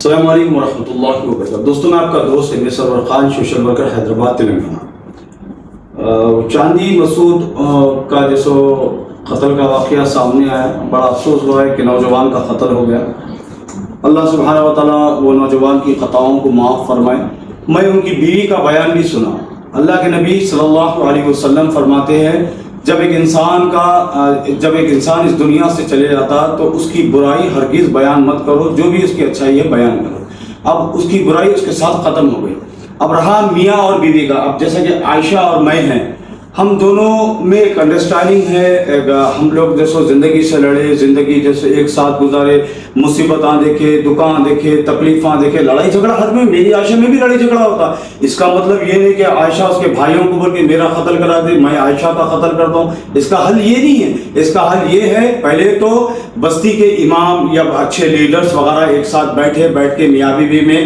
السلام علیکم ورحمۃ اللہ وبرکاتہ۔ دوستوں میں آپ کا دوست M Sarwar Khan, social worker, Hyderabad Telangana. چاندی مسعود کا جیسو قتل کا واقعہ سامنے آیا، بڑا افسوس ہوا ہے کہ نوجوان کا قتل ہو گیا۔ اللہ سبحانہ و تعالیٰ وہ نوجوان کی خطاؤں کو معاف فرمائے۔ میں ان کی بیوی کا بیان بھی سنا۔ اللہ کے نبی صلی اللہ علیہ وسلم فرماتے ہیں جب ایک انسان اس دنیا سے چلے جاتا تو اس کی برائی ہرگز بیان مت کرو، جو بھی اس کی اچھائی ہے بیان کرو۔ اب اس کی برائی اس کے ساتھ ختم ہو گئی۔ اب رہا میاں اور بیوی کا، اب جیسا کہ عائشہ اور میں ہیں، ہم دونوں میں ایک انڈرسٹینڈنگ ہے۔ ہم لوگ جیسے زندگی سے لڑے، زندگی جیسے ایک ساتھ گزارے، مصیبتاں دیکھے، دکان دیکھے، تکلیفاں دیکھے، لڑائی جھگڑا حد میں میری عائشہ میں بھی لڑائی جھگڑا ہوتا۔ اس کا مطلب یہ نہیں کہ عائشہ اس کے بھائیوں کو بول کے میرا قتل کرا دے، میں عائشہ کا قتل کرتا ہوں۔ اس کا حل یہ نہیں ہے۔ اس کا حل یہ ہے پہلے تو بستی کے امام یا اچھے لیڈرز وغیرہ ایک ساتھ بیٹھ کے میاں بیوی میں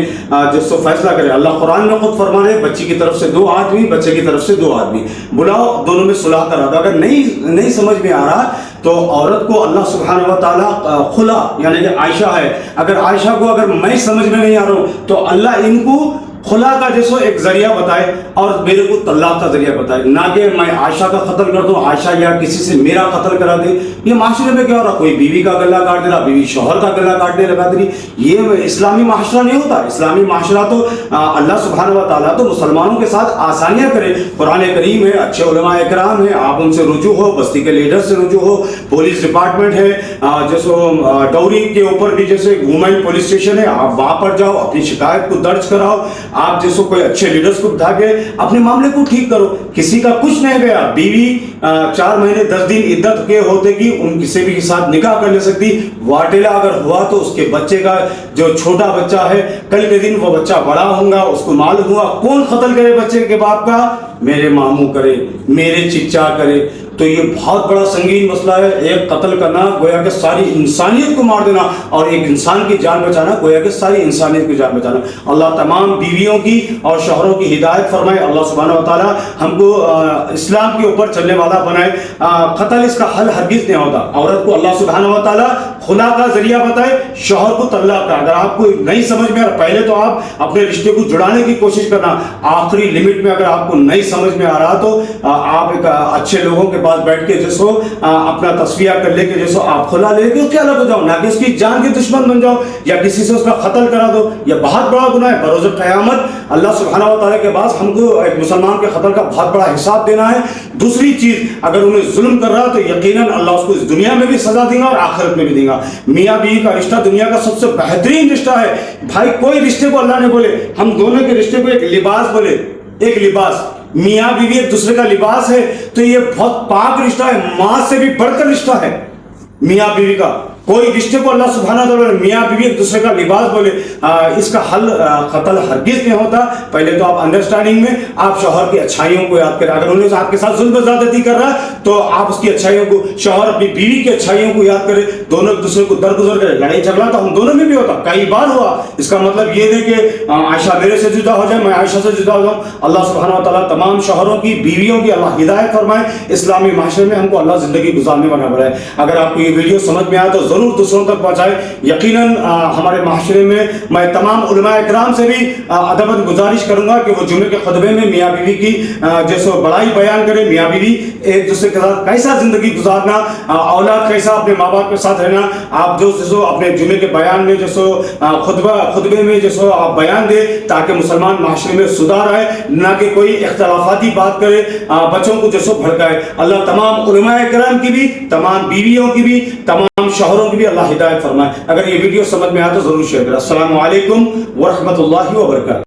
جس کو فیصلہ کرے۔ اللہ قرآن میں خود فرما رہے بچی کی طرف سے 2 آدمی، بچے کی طرف سے 2 آدمی بلاؤ، دونوں میں صلح کرا دو۔ اگر نہیں سمجھ میں آ رہا تو عورت کو اللہ سبحانہ و تعالیٰ خلا، یعنی کہ عائشہ ہے، اگر عائشہ کو اگر میں سمجھ میں نہیں آ رہا ہوں تو اللہ ان کو خلا کا جیسو ایک ذریعہ بتائے اور میرے کو طلاق کا ذریعہ بتائے، نہ کہ میں عائشہ کا قتل کر دوں، عائشہ یا کسی سے میرا قتل کرا دے۔ یہ معاشرے میں کیا ہو رہا، کوئی بیوی کا گلا کاٹ دے رہا، بیوی شوہر کا گلا کاٹنے لگا دے رہی۔ یہ اسلامی معاشرہ نہیں ہوتا۔ اسلامی معاشرہ تو اللہ سبحانہ و تعالیٰ تو مسلمانوں کے ساتھ آسانیاں کرے۔ قرآن کریم ہے، اچھے علماء اکرام ہیں، آپ ان سے رجوع ہو، بستی کے لیڈر سے رجوع ہو، پولیس ڈپارٹمنٹ ہے، جیسے ڈوری کے اوپر بھی جیسے گھومائی پولیس اسٹیشن ہے، آپ وہاں پر جاؤ، اپنی شکایت کو درج کراؤ، آپ جیسے کوئی اچھے لیڈرز کو بٹھا کے اپنے معاملے کو ٹھیک کرو۔ کسی کا کچھ نہیں گیا، بیوی 4 مہینے 10 دن عدت کے ہوتے کہ ان کسی بھی کے ساتھ نکاح کر لے سکتی۔ واٹیلا اگر ہوا تو اس کے بچے کا جو چھوٹا بچہ ہے، کل کے دن وہ بچہ بڑا ہوگا، اس کو معلوم ہوا کون قتل کرے بچے کے باپ کا، میرے ماموں کرے، میرے چچا کرے۔ تو یہ بہت بڑا سنگین مسئلہ ہے۔ ایک قتل کرنا گویا کہ ساری انسانیت کو مار دینا، اور ایک انسان کی جان بچانا گویا کہ ساری انسانیت کی جان بچانا۔ اللہ تمام بیویوں کی اور شوہروں کی ہدایت فرمائے۔ اللہ سبحانہ و تعالیٰ ہم کو اسلام کے اوپر چلنے والا بنائے۔ قتل اس کا حل ہرگز نہیں ہوتا۔ عورت کو اللہ سبحانہ و تعالیٰ خلا کا ذریعہ بتائے، شوہر کو طلاق کا۔ اگر آپ کو نہیں سمجھ میں آ رہا، پہلے تو آپ اپنے رشتے کو جڑانے کی کوشش کرنا، آخری لمٹ میں اگر آپ کو نہیں سمجھ میں آ رہا تو آپ ایک اچھے لوگوں کے پاس بیٹھ کے جیسو اپنا تصفیہ کر لے کے جیسو آپ خلا لے کے اس کے الگ ہو جاؤ، نہ کہ اس کی جان کے دشمن بن جاؤ یا کسی سے اس کا قتل کرا دو۔ یہ بہت بڑا گناہ ہے۔ بروز قیامت اللہ سبحانہ و تعالیٰ کے پاس ہم کو ایک مسلمان کے قتل کا بہت بڑا حساب دینا ہے۔ دوسری چیز، اگر انہیں ظلم کر رہا تو یقیناً اللہ اس کو اس دنیا میں بھی سزا دے گا اور آخرت میں بھی دے گا۔ میاں بیوی کا رشتہ دنیا کا سب سے بہترین رشتہ ہے۔ بھائی کوئی رشتے کو اللہ نے بولے، ہم دونوں کے رشتے کو ایک لباس بولے، ایک لباس، میاں بیوی ایک دوسرے کا لباس ہے، تو یہ بہت پاک رشتہ ہے، ماں سے بھی بڑھ کر رشتہ ہے میاں بیوی کا۔ کوئی رشتے کو اللہ سبحانہ وتعالیٰ میاں بیوی ایک دوسرے کا لباس بولے، اس کا حل قتل ہرگز نہیں ہوتا۔ پہلے تو آپ انڈرسٹینڈنگ میں آپ شوہر کی اچھائیوں کو یاد کریں۔ اگر انہیں آپ کے ساتھ ظلم و زیادتی کر رہا ہے تو آپ اس کی اچھائیوں کو، شوہر اپنی بیوی کی اچھائیوں کو یاد کرے، دونوں ایک دوسرے کو درگزر کرے۔ لڑائی جھگڑا تو ہم دونوں میں بھی ہوتا، کئی بار ہوا۔ اس کا مطلب یہ نہیں کہ عائشہ میرے سے جدا ہو جائے، میں عائشہ سے جدا ہو جاؤں۔ اللہ سبحانہ و تعالیٰ تمام شوہروں کی، بیویوں کی اللہ ہدایت فرمائے۔ اسلامی معاشرے میں ہم کو اللہ زندگی گزارنے والا بنائے۔ اگر آپ کو یہ ویڈیو سمجھ میں آیا تو ضرور دوسروں تک پہنچائے۔ یقیناً ہمارے معاشرے میں تمام علماء اکرام سے بھی ادباً گزارش کروں گا کہ وہ جمعے کے خطبے میں میاں بیوی کی جیسے بڑائی بیان کرے، میاں بیوی ایک دوسرے کے ساتھ کیسا زندگی گزارنا، اولاد کیسا اپنے ماں باپ کے ساتھ رہنا، آپ جو اپنے جمعے کے بیان میں جیسے خطبے میں جیسے آپ بیان دے تاکہ مسلمان معاشرے میں سدھار آئے، نہ کہ کوئی اختلافاتی بات کرے، بچوں کو جیسے بھڑکائے۔ اللہ تمام علماء اکرام کی بھی، تمام بیویوں کی بھی، تمام شوہروں کی بھی اللہ ہدایت فرمائے۔ اگر یہ ویڈیو سمجھ میں آیا تو ضرور شیئر کریں۔ السلام علیکم ورحمۃ اللہ وبرکاتہ۔